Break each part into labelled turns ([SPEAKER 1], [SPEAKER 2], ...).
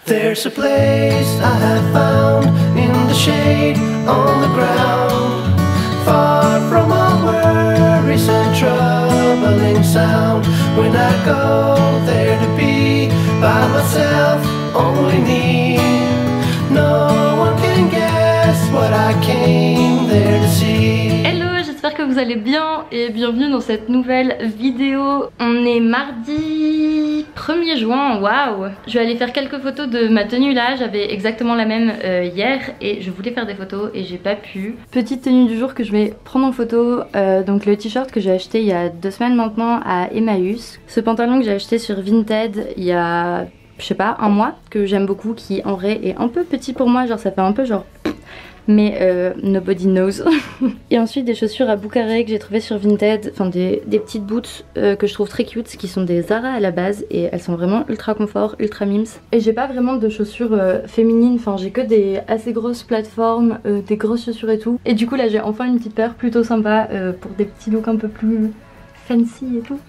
[SPEAKER 1] There's a place I have found in the shade on the ground, far from all worries and troubling sound. When I go there to be by myself, only me. No one can guess what I came there to see.
[SPEAKER 2] Hello, j'espère que vous allez bien et bienvenue dans cette nouvelle vidéo. On est mardi 1er juin, waouh! Je vais aller faire quelques photos de ma tenue là, j'avais exactement la même hier et je voulais faire des photos et j'ai pas pu. Petite tenue du jour que je vais prendre en photo, donc le t-shirt que j'ai acheté il y a 2 semaines maintenant à Emmaüs. Ce pantalon que j'ai acheté sur Vinted il y a, je sais pas, un mois, que j'aime beaucoup, qui en vrai est un peu petit pour moi, genre ça fait un peu genre... mais nobody knows. Et ensuite des chaussures à bout carré que j'ai trouvé sur Vinted, enfin des petites boots que je trouve très cute, qui sont des Zara à la base et elles sont vraiment ultra confort, ultra mimes. Et j'ai pas vraiment de chaussures féminines, enfin j'ai que des assez grosses plateformes, des grosses chaussures et tout. Et du coup là j'ai enfin une petite paire plutôt sympa pour des petits looks un peu plus fancy et tout.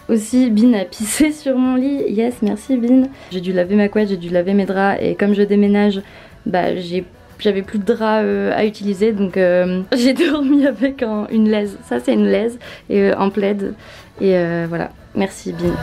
[SPEAKER 2] Aussi, Bin a pissé sur mon lit. Yes, merci Bin. J'ai dû laver ma couette, j'ai dû laver mes draps et comme je déménage, bah j'avais plus de draps à utiliser, donc j'ai dormi avec une laise. Ça c'est une laise et un plaid. Et voilà, merci Bin.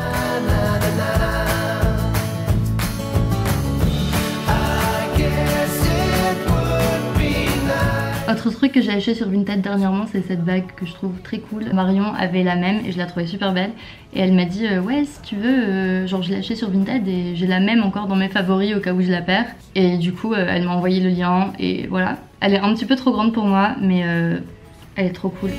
[SPEAKER 2] Autre truc que j'ai acheté sur Vinted dernièrement, c'est cette bague que je trouve très cool. Marion avait la même et je la trouvais super belle. Et elle m'a dit ouais si tu veux, genre je l'ai acheté sur Vinted et j'ai la même encore dans mes favoris au cas où je la perds. Et du coup elle m'a envoyé le lien et voilà. Elle est un petit peu trop grande pour moi mais elle est trop cool.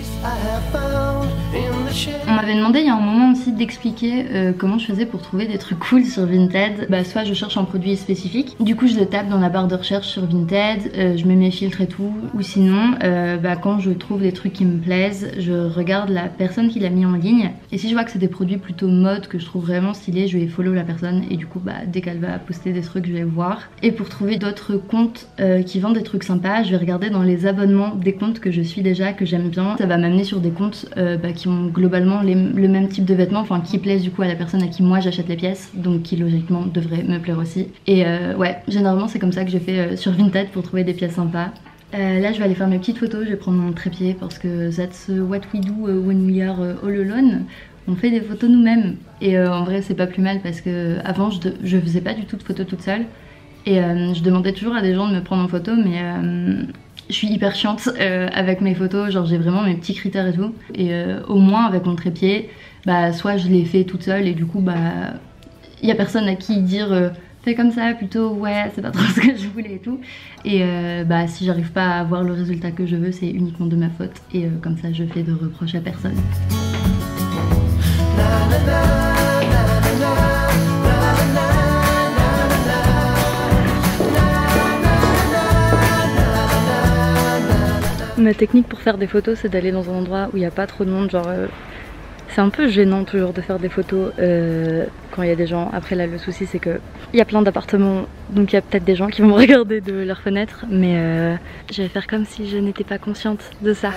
[SPEAKER 2] On m'avait demandé il y a un moment aussi d'expliquer comment je faisais pour trouver des trucs cool sur Vinted. Bah soit je cherche un produit spécifique, du coup je le tape dans la barre de recherche sur Vinted, je mets mes filtres et tout. Ou sinon bah, quand je trouve des trucs qui me plaisent, je regarde la personne qui l'a mis en ligne. Et si je vois que c'est des produits plutôt mode que je trouve vraiment stylés, je vais follow la personne et du coup bah, dès qu'elle va poster des trucs je vais voir. Et pour trouver d'autres comptes qui vendent des trucs sympas, je vais regarder dans les abonnements des comptes que je suis déjà, que j'aime bien. Ça va m'amener sur des comptes bah, qui ont globalement le même type de vêtements, enfin qui plaisent du coup à la personne à qui moi j'achète les pièces, donc qui logiquement devrait me plaire aussi. Et ouais, généralement c'est comme ça que je fais sur Vinted pour trouver des pièces sympas. Là je vais aller faire mes petites photos, je vais prendre mon trépied parce que that's what we do when we are all alone. On fait des photos nous-mêmes et en vrai c'est pas plus mal parce que avant je faisais pas du tout de photos toute seule et je demandais toujours à des gens de me prendre en photo mais je suis hyper chiante avec mes photos, genre j'ai vraiment mes petits critères et tout. Et au moins avec mon trépied, bah soit je l'ai fait toute seule et du coup bah y a personne à qui dire fais comme ça plutôt, ouais c'est pas trop ce que je voulais et tout. Et bah si j'arrive pas à avoir le résultat que je veux, c'est uniquement de ma faute et comme ça je fais de reproches à personne. Ma technique pour faire des photos, c'est d'aller dans un endroit où il n'y a pas trop de monde, genre c'est un peu gênant toujours de faire des photos quand il y a des gens. Après là le souci c'est que il y a plein d'appartements, donc il y a peut-être des gens qui vont me regarder de leur fenêtre, mais je vais faire comme si je n'étais pas consciente de ça.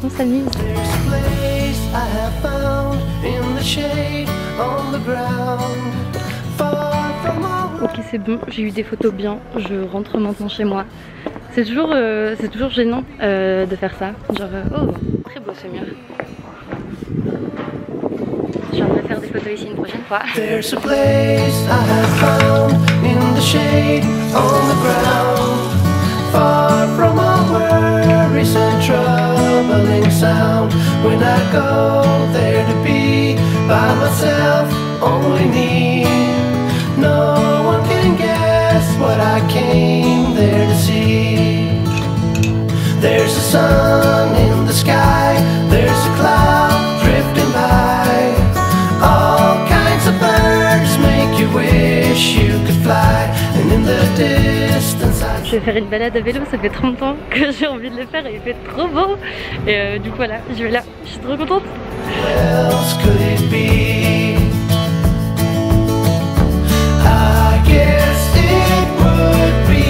[SPEAKER 2] On s'amuse. Ok c'est bon, j'ai eu des photos bien, je rentre maintenant chez moi. C'est toujours gênant de faire ça. Genre oh très beau ce mur. J'aimerais faire des photos ici une prochaine fois. There's a place I have found in the shade on the ground, far from all worries and troubling sound. When I go there to be by myself, only me. No one can guess what I came there to see. There's a sun in the sky, there's a cloud drifting by. All kinds of birds make you wish you could fly. And in the distance I... Je vais faire une balade à vélo, ça fait 30 ans que j'ai envie de le faire et il fait trop beau. Et du coup voilà, je vais là, je suis trop contente. What else could it be? I guess it would be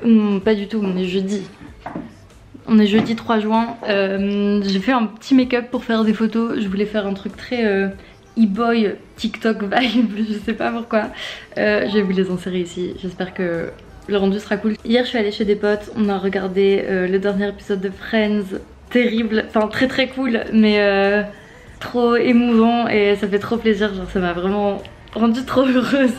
[SPEAKER 2] Non, pas du tout, on est jeudi. On est jeudi 3 juin. J'ai fait un petit make-up pour faire des photos. Je voulais faire un truc très e-boy, TikTok vibe, je sais pas pourquoi. Je vais vous les insérer ici. J'espère que le rendu sera cool. Hier, je suis allée chez des potes. On a regardé le dernier épisode de Friends. Terrible, enfin très très cool, mais trop émouvant et ça fait trop plaisir. Genre, ça m'a vraiment rendue trop heureuse.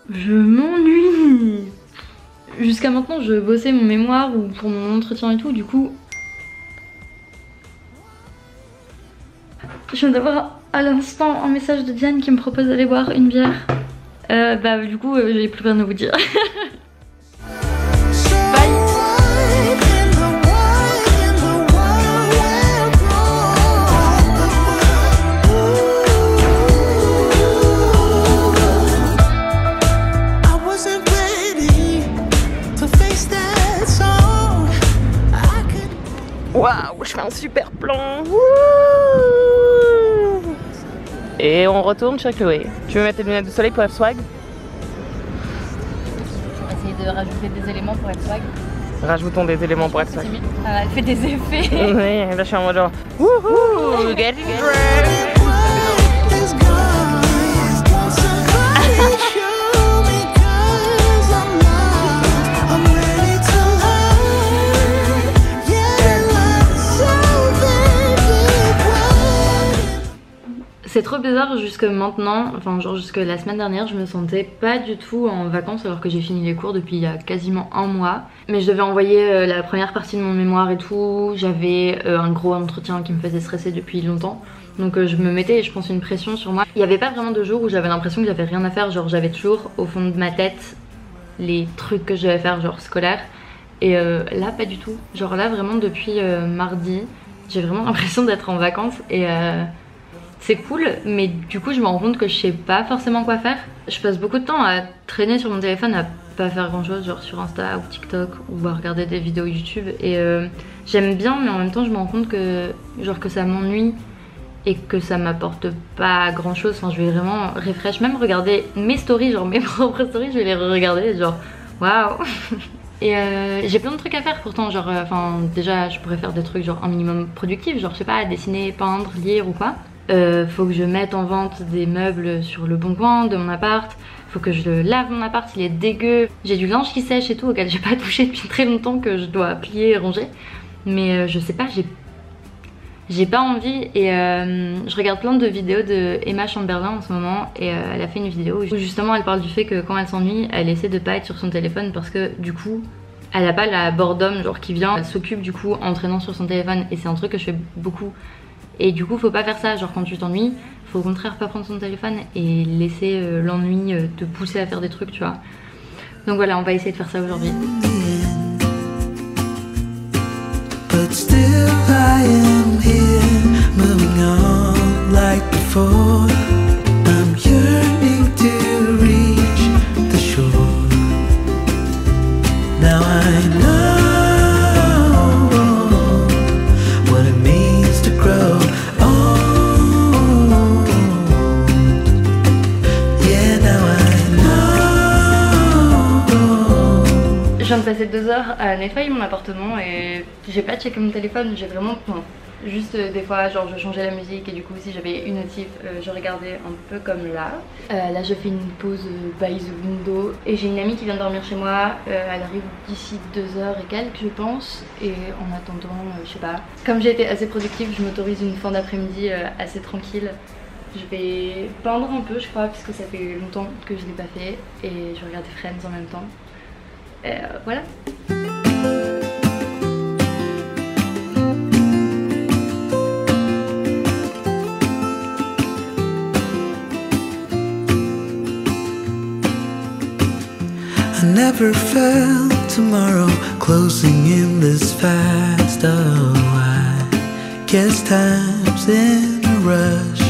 [SPEAKER 2] Je m'ennuie. Jusqu'à maintenant je bossais mon mémoire ou pour mon entretien et tout, du coup je viens d'avoir à l'instant un message de Diane qui me propose d'aller boire une bière. Du coup j'ai plus rien à vous dire.
[SPEAKER 3] Waouh, je fais un super plan. Wouh. Et on retourne chez Chloé. Tu veux mettre tes lunettes de soleil pour être swag?
[SPEAKER 2] On va essayer de rajouter des éléments pour être swag.
[SPEAKER 3] Rajoutons des éléments pour être swag.
[SPEAKER 2] Elle fait des effets.
[SPEAKER 3] Oui, là je suis en mode genre wouhou, get it drunk.
[SPEAKER 2] C'est trop bizarre jusque maintenant, enfin genre jusque la semaine dernière, je me sentais pas du tout en vacances alors que j'ai fini les cours depuis il y a quasiment un mois. Mais je devais envoyer la première partie de mon mémoire et tout, j'avais un gros entretien qui me faisait stresser depuis longtemps. Donc je me mettais, je pense, une pression sur moi. Il n'y avait pas vraiment de jour où j'avais l'impression que j'avais rien à faire, genre j'avais toujours au fond de ma tête les trucs que je devais faire genre scolaires. Et là pas du tout, genre là vraiment depuis mardi, j'ai vraiment l'impression d'être en vacances et... c'est cool, mais du coup je me rends compte que je sais pas forcément quoi faire. Je passe beaucoup de temps à traîner sur mon téléphone, à pas faire grand chose, genre sur Insta ou TikTok, ou à regarder des vidéos YouTube. Et j'aime bien, mais en même temps je me rends compte que, genre, que ça m'ennuie et que ça m'apporte pas grand chose. Enfin, je vais vraiment refresh, même regarder mes stories, genre mes propres stories, je vais les regarder, genre waouh. Et j'ai plein de trucs à faire pourtant, genre, déjà je pourrais faire des trucs genre un minimum productif, genre je sais pas, dessiner, peindre, lire ou quoi. Faut que je mette en vente des meubles sur le bon coin de mon appart. Faut que je lave mon appart, il est dégueu. J'ai du linge qui sèche et tout auquel j'ai pas touché depuis très longtemps, que je dois plier et ranger. Mais je sais pas, j'ai pas envie. Et je regarde plein de vidéos de Emma Chamberlain en ce moment. Et elle a fait une vidéo où justement elle parle du fait que quand elle s'ennuie, elle essaie de pas être sur son téléphone parce que du coup elle a pas la boredom genre qui vient. Elle s'occupe du coup en traînant sur son téléphone. Et c'est un truc que je fais beaucoup. Et du coup faut pas faire ça, genre quand tu t'ennuies, faut au contraire pas prendre son téléphone et laisser l'ennui te pousser à faire des trucs, tu vois. Donc voilà, on va essayer de faire ça aujourd'hui. Je viens de passer 2 heures à nettoyer mon appartement et j'ai pas checké mon téléphone, j'ai vraiment... juste des fois genre je changeais la musique et du coup si j'avais une notif je regardais un peu comme là. Là je fais une pause by the window et j'ai une amie qui vient de dormir chez moi, elle arrive d'ici 2 heures et quelques je pense. Et en attendant je sais pas, comme j'ai été assez productive je m'autorise une fin d'après-midi assez tranquille. Je vais peindre un peu je crois puisque ça fait longtemps que je l'ai pas fait et je regarde Friends en même temps. Voilà.
[SPEAKER 1] I never felt tomorrow closing in this fast. Oh, I guess time's in a rush.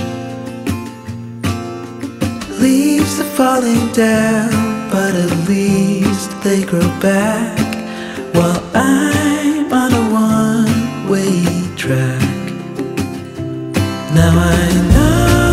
[SPEAKER 4] leaves are falling down, but at least they grow back while I'm on a one-way track. Now I know